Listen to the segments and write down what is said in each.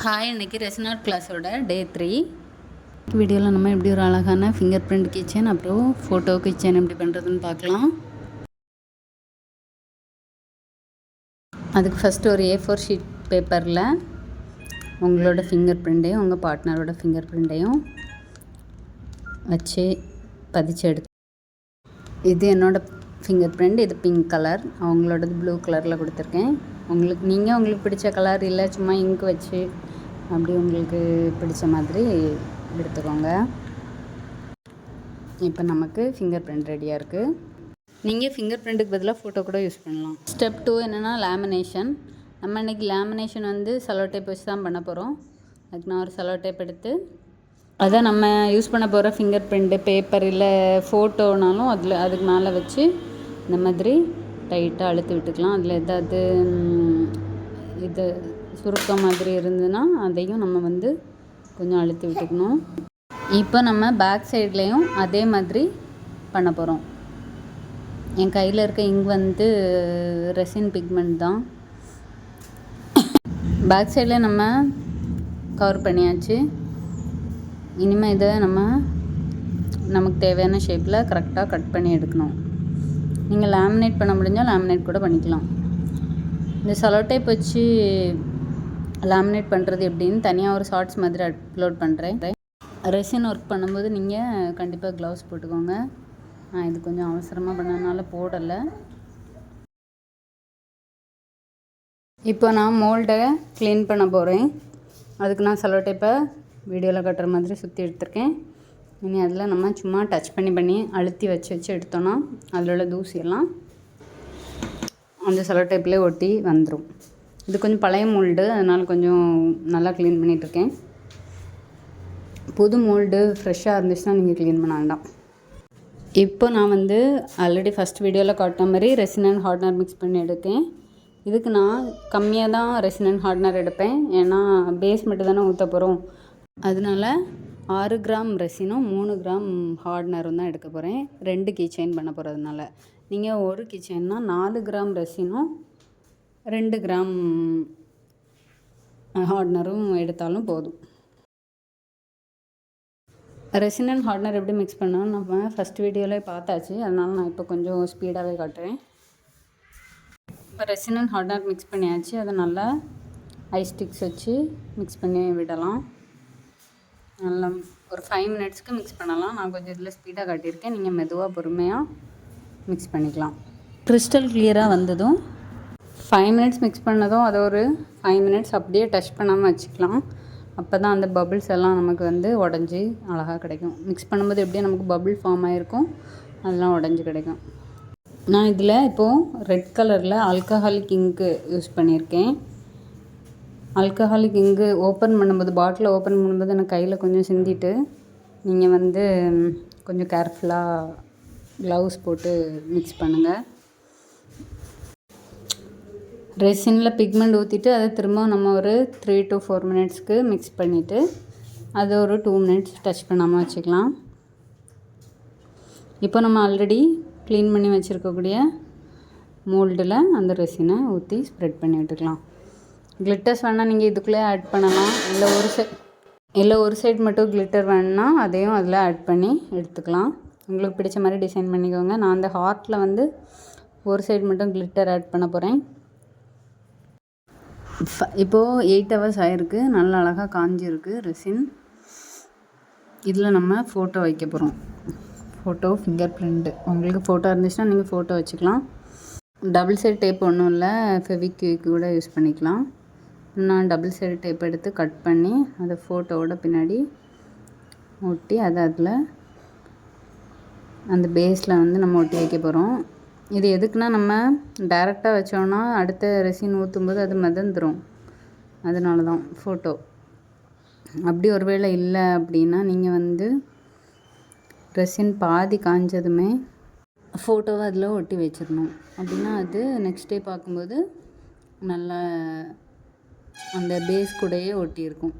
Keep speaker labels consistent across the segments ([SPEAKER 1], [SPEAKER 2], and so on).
[SPEAKER 1] Hi, இன்றைக்கி resin art கிளாஸோட டே 3 வீடியோவில் நம்ம எப்படி ஒரு அழகான ஃபிங்கர் பிரிண்ட் கிச்சன் அப்புறம் ஃபோட்டோ கிச்சன் எப்படி பண்ணுறதுன்னு பார்க்கலாம். அதுக்கு ஃபஸ்ட்டு ஒரு A4 ஷீட் பேப்பரில் உங்களோட ஃபிங்கர் பிரிண்ட்டையும் உங்கள் பார்ட்னரோட ஃபிங்கர் பிரிண்ட்டையும் வச்சு பதிச்சு எடுத்து, இது என்னோடய ஃபிங்கர் பிரிண்ட், இது பிங்க் கலர், அவங்களோடது ப்ளூ கலரில் கொடுத்துருக்கேன். உங்களுக்கு பிடிச்ச கலர் இல்லை சும்மா இங்க் வச்சு அப்படி உங்களுக்கு பிடிச்ச மாதிரி எடுத்துக்கோங்க. இப்போ நமக்கு ஃபிங்கர் பிரிண்ட் ரெடியாக இருக்குது. நீங்கள் ஃபிங்கர் பிரிண்ட்டுக்கு பதிலாக ஃபோட்டோ கூட யூஸ் பண்ணலாம். ஸ்டெப் 2 என்னென்னா லேமினேஷன். நம்ம இன்றைக்கி லேமினேஷன் வந்து செலோ டேப் வச்சு தான் பண்ண போகிறோம். அதுக்கு நான் ஒரு செலோ டேப் எடுத்து அதை நம்ம யூஸ் பண்ண போகிற ஃபிங்கர் பிரிண்ட்டு பேப்பர் இல்லை ஃபோட்டோனாலும் அதுக்கு மேலே வச்சு இந்த மாதிரி டைட்டாக அழுத்தி விட்டுக்கலாம். அதில் ஏதாவது இது சுருக்கம் மாதிரி இருந்ததுன்னா அதையும் நம்ம வந்து கொஞ்சம் அழுத்தி விட்டுக்கணும். இப்போ நம்ம பேக் சைட்லேயும் அதே மாதிரி பண்ண போகிறோம். என் கையில் இருக்க இங்க் வந்து ரெசின் பிக்மெண்ட் தான். பேக் சைடில் நம்ம கவர் பண்ணியாச்சு. இனிமேல் இதை நமக்கு தேவையான ஷேப்பில் கரெக்டாக கட் பண்ணி எடுக்கணும். நீங்கள் லேமினேட் பண்ண முடிஞ்சால் லேமினேட் கூட பண்ணிக்கலாம். இந்த செலோ டேப் வச்சு லேமினேட் பண்ணுறது எப்படின்னு தனியாக ஒரு ஷார்ட்ஸ் மாதிரி அப்லோட் பண்ணுறேன். ரெசின் ஒர்க் பண்ணும்போது நீங்கள் கண்டிப்பாக க்ளவுஸ் போட்டுக்கோங்க. நான் இது கொஞ்சம் அவசரமாக பண்ணதுனால போடலை. இப்போ நான் மோல்டை க்ளீன் பண்ண போகிறேன். அதுக்கு நான் செலோ டேப்பை வீடியோவில் கட்டுற மாதிரி சுற்றி எடுத்திருக்கேன். இனி அதில் நம்ம சும்மா டச் பண்ணி அழுத்தி வச்சு எடுத்தோன்னா அதில் உள்ள தூசியெல்லாம் அந்த செலோ டேப்லேயே ஒட்டி வந்துடும். இது கொஞ்சம் பழைய மோல்டு, அதனால் கொஞ்சம் நல்லா க்ளீன் பண்ணிகிட்ருக்கேன். புது மோல்டு ஃப்ரெஷ்ஷாக இருந்துச்சுன்னா நீங்கள் க்ளீன் பண்ண வேண்டாம். இப்போ நான் வந்து ஆல்ரெடி ஃபஸ்ட் வீடியோவில் காட்டின மாதிரி ரெசின் அண்ட் ஹார்ட்னர் மிக்ஸ் பண்ணி எடுத்தேன். இதுக்கு நான் கம்மியாக தான் ரெசின் அண்ட் ஹார்ட்னர் எடுப்பேன். ஏன்னா பேஸ் மட்டும் தானே ஊற்ற போகிறோம். அதனால 6 கிராம் ரெசினும் 3 கிராம் ஹார்ட்னரும் தான் எடுக்க போகிறேன். 2 கீ செயின் பண்ண போகிறதுனால. நீங்கள் ஒரு கீ செயின்னா 4 கிராம் ரெசினும் 2 கிராம் ஹார்ட்னரும் எடுத்தாலும் போதும். ரெசின் அண்ட் ஹார்ட்னர் எப்படி மிக்ஸ் பண்ணோம் நம்ம ஃபஸ்ட் வீடியோவிலே பார்த்தாச்சு. அதனால் நான் இப்போ கொஞ்சம் ஸ்பீடாகவே காட்டுறேன். இப்போ ரெசின் அண்ட் ஹார்ட்னர் மிக்ஸ் பண்ணியாச்சு. அதை நல்லா ஐஸ் ஸ்டிக்ஸ் வச்சு மிக்ஸ் பண்ணி விடலாம். நல்லா ஒரு 5 மினிட்ஸ்க்கு மிக்ஸ் பண்ணலாம். நான் கொஞ்சம் இதில் ஸ்பீடாக காட்டியிருக்கேன். நீங்கள் மெதுவாக பொறுமையாக மிக்ஸ் பண்ணிக்கலாம். கிறிஸ்டல் கிளியராக வந்ததும் 5 மினிட்ஸ் மிக்ஸ் பண்ணதும் அதை ஒரு 5 மினிட்ஸ் அப்படியே டச் பண்ணாமல் வச்சுக்கலாம். அப்போ தான் அந்த பபிள்ஸ் எல்லாம் நமக்கு வந்து உடஞ்சி அழகாக கிடைக்கும். மிக்ஸ் பண்ணும்போது எப்படியும் நமக்கு பபிள் ஃபார்ம் ஆகிருக்கும், அதெல்லாம் உடஞ்சி கிடைக்கும். நான் இதில் இப்போது ரெட் கலரில் ஆல்கஹாலிக் இங்கு யூஸ் பண்ணியிருக்கேன். ஆல்கஹாலிக் இங்கு ஓப்பன் பண்ணும்போது, பாட்டிலை ஓப்பன் பண்ணும்போது எனக்கு கையில் கொஞ்சம் சிந்திட்டு நீங்கள் வந்து கொஞ்சம் கேர்ஃபுல்லாக க்ளவுஸ் போட்டு மிக்ஸ் பண்ணுங்கள். ரெசினில் பிக்மெண்ட் ஊற்றிட்டு அதை திரும்ப நம்ம ஒரு 3 to 4 மினிட்ஸ்க்கு மிக்ஸ் பண்ணிவிட்டு அதை ஒரு 2 மினிட்ஸ் டச் பண்ணாமல் வச்சுக்கலாம். இப்போ நம்ம ஆல்ரெடி க்ளீன் பண்ணி வச்சுருக்கக்கூடிய மோல்டில் அந்த ரெசினை ஊற்றி ஸ்ப்ரெட் பண்ணி விட்டுக்கலாம். கிளிட்டர்ஸ் வேணால் நீங்கள் இதுக்குள்ளே ஆட் பண்ணலாம். இல்லை ஒரு சைட் மட்டும் கிளிட்டர் வேணுன்னா அதையும் அதில் ஆட் பண்ணி எடுத்துக்கலாம். உங்களுக்கு பிடிச்ச மாதிரி டிசைன் பண்ணிக்கோங்க. நான் அந்த ஹார்ட்டில் வந்து ஒரு சைடு மட்டும் கிளிட்டர் ஆட் பண்ண போகிறேன். இப்போது 8 hours ஆகிருக்கு. நல்லா அழகாக காஞ்சிருக்கு ரெசின். இதில் நம்ம ஃபோட்டோ வைக்க போகிறோம். ஃபோட்டோ ஃபிங்கர் பிரிண்ட்டு உங்களுக்கு ஃபோட்டோ இருந்துச்சுன்னா நீங்கள் ஃபோட்டோ வச்சுக்கலாம். டபுள் சைடு டேப் ஒன்றும் இல்லை, ஃபெவிக்விக் கூட யூஸ் பண்ணிக்கலாம். நான் டபுள் சைடு டேப் எடுத்து கட் பண்ணி அதை ஃபோட்டோவோட பின்னாடி ஒட்டி அதை அதில் அந்த பேஸில் வந்து நம்ம ஒட்டி வைக்க போகிறோம். இது எதுக்குன்னா நம்ம டைரெக்டாக வச்சோன்னா அடுத்த ரெசின் ஊற்றும்போது அது மிதந்துடும். அதனால தான் ஃபோட்டோ. அப்படி ஒரு வேளை இல்லை அப்படின்னா நீங்கள் வந்து ரெசின் பாதி காஞ்சதுமே ஃபோட்டோவை அதில் ஒட்டி வச்சிடணும். அப்படின்னா அது நெக்ஸ்ட் டே பார்க்கும்போது நல்லா அந்த பேஸ் கூடயே ஒட்டியிருக்கும்.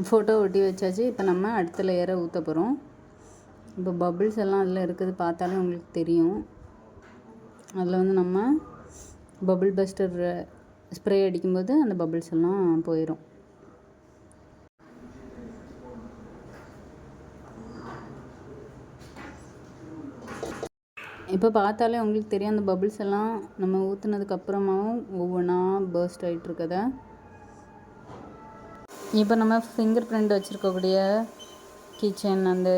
[SPEAKER 1] ஃபோட்டோ ஒட்டி வச்சாச்சு. இப்போ நம்ம அடுத்த லேயரை ஊற்ற போகிறோம். இப்போ பபிள்ஸ் எல்லாம் அதில் இருக்குது, பார்த்தாலே உங்களுக்கு தெரியும். அதில் வந்து நம்ம பபிள் பஸ்டர் ஸ்ப்ரே அடிக்கும்போது அந்த பபிள்ஸ் எல்லாம் போயிடும். இப்போ பார்த்தாலே உங்களுக்கு தெரியும் அந்த பபிள்ஸ் எல்லாம் நம்ம ஊற்றுனதுக்கப்புறமாவும் ஒவ்வொன்றா பர்ஸ்ட் ஆகிட்டுருக்கத. இப்போ நம்ம ஃபிங்கர் பிரிண்ட் வச்சுருக்கக்கூடிய கிச்சன் அந்த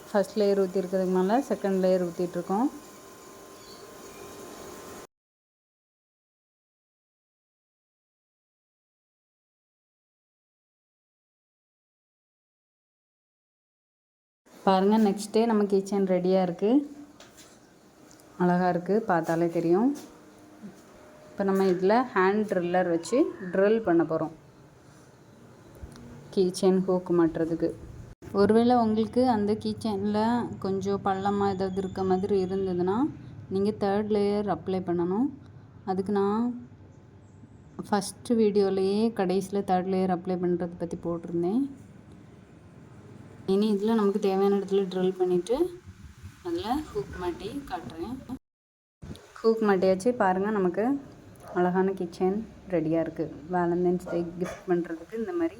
[SPEAKER 1] ஃபஸ்ட் லேயர் ஊற்றிருக்கிறதுக்கு மேலே செகண்ட் லேயர் ஊற்றிட்டுருக்கோம். பாருங்கள், நெக்ஸ்ட் டே நம்ம கிச்சன் ரெடியாக இருக்குது. அழகாக இருக்குது, பார்த்தாலே தெரியும். இப்போ நம்ம இதில் ஹேண்ட் ட்ரில்லர் வச்சு ட்ரில் பண்ண போகிறோம் கீச்செயின் ஹூக் மாட்டுறதுக்கு. ஒருவேளை உங்களுக்கு அந்த கீச்செயினில் கொஞ்சம் பள்ளமாக ஏதாவது இருக்க மாதிரி இருந்ததுன்னா நீங்கள் 3rd லேயர் அப்ளை பண்ணணும். அதுக்கு நான் ஃபஸ்ட்டு வீடியோலேயே கடைசியில் 3rd லேயர் அப்ளை பண்ணுறதை பற்றி போட்டிருந்தேன். இனி இதில் நமக்கு தேவையான இடத்துல ட்ரில் பண்ணிவிட்டு அதில் ஹூக் மாட்டி காட்டுறேன். ஹூக் மாட்டியாச்சு. பாருங்கள், நமக்கு அழகான கிச்சன் ரெடியாக இருக்குது. வேலண்டைன்ஸ் டே கிஃப்ட் பண்ணுறதுக்கு இந்த மாதிரி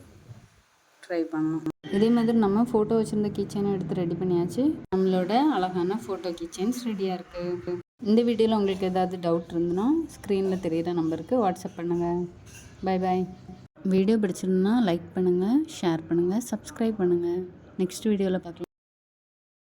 [SPEAKER 1] ட்ரை பண்ணணும். இதே மாதிரி நம்ம ஃபோட்டோ வச்சுருந்த கிச்சனை எடுத்து ரெடி பண்ணியாச்சு. நம்மளோட அழகான ஃபோட்டோ கிச்சன்ஸ் ரெடியாக இருக்குது. இந்த வீடியோவில் உங்களுக்கு ஏதாவது டவுட் இருந்துன்னா ஸ்க்ரீனில் தெரிகிற நம்பருக்கு வாட்ஸ்அப் பண்ணுங்கள். Bye bye. வீடியோ பிடிச்சிருந்தா லைக் பண்ணுங்கள், ஷேர் பண்ணுங்கள், சப்ஸ்கிரைப் பண்ணுங்கள். நெக்ஸ்ட் வீடியோவில் பார்க்கலாம்.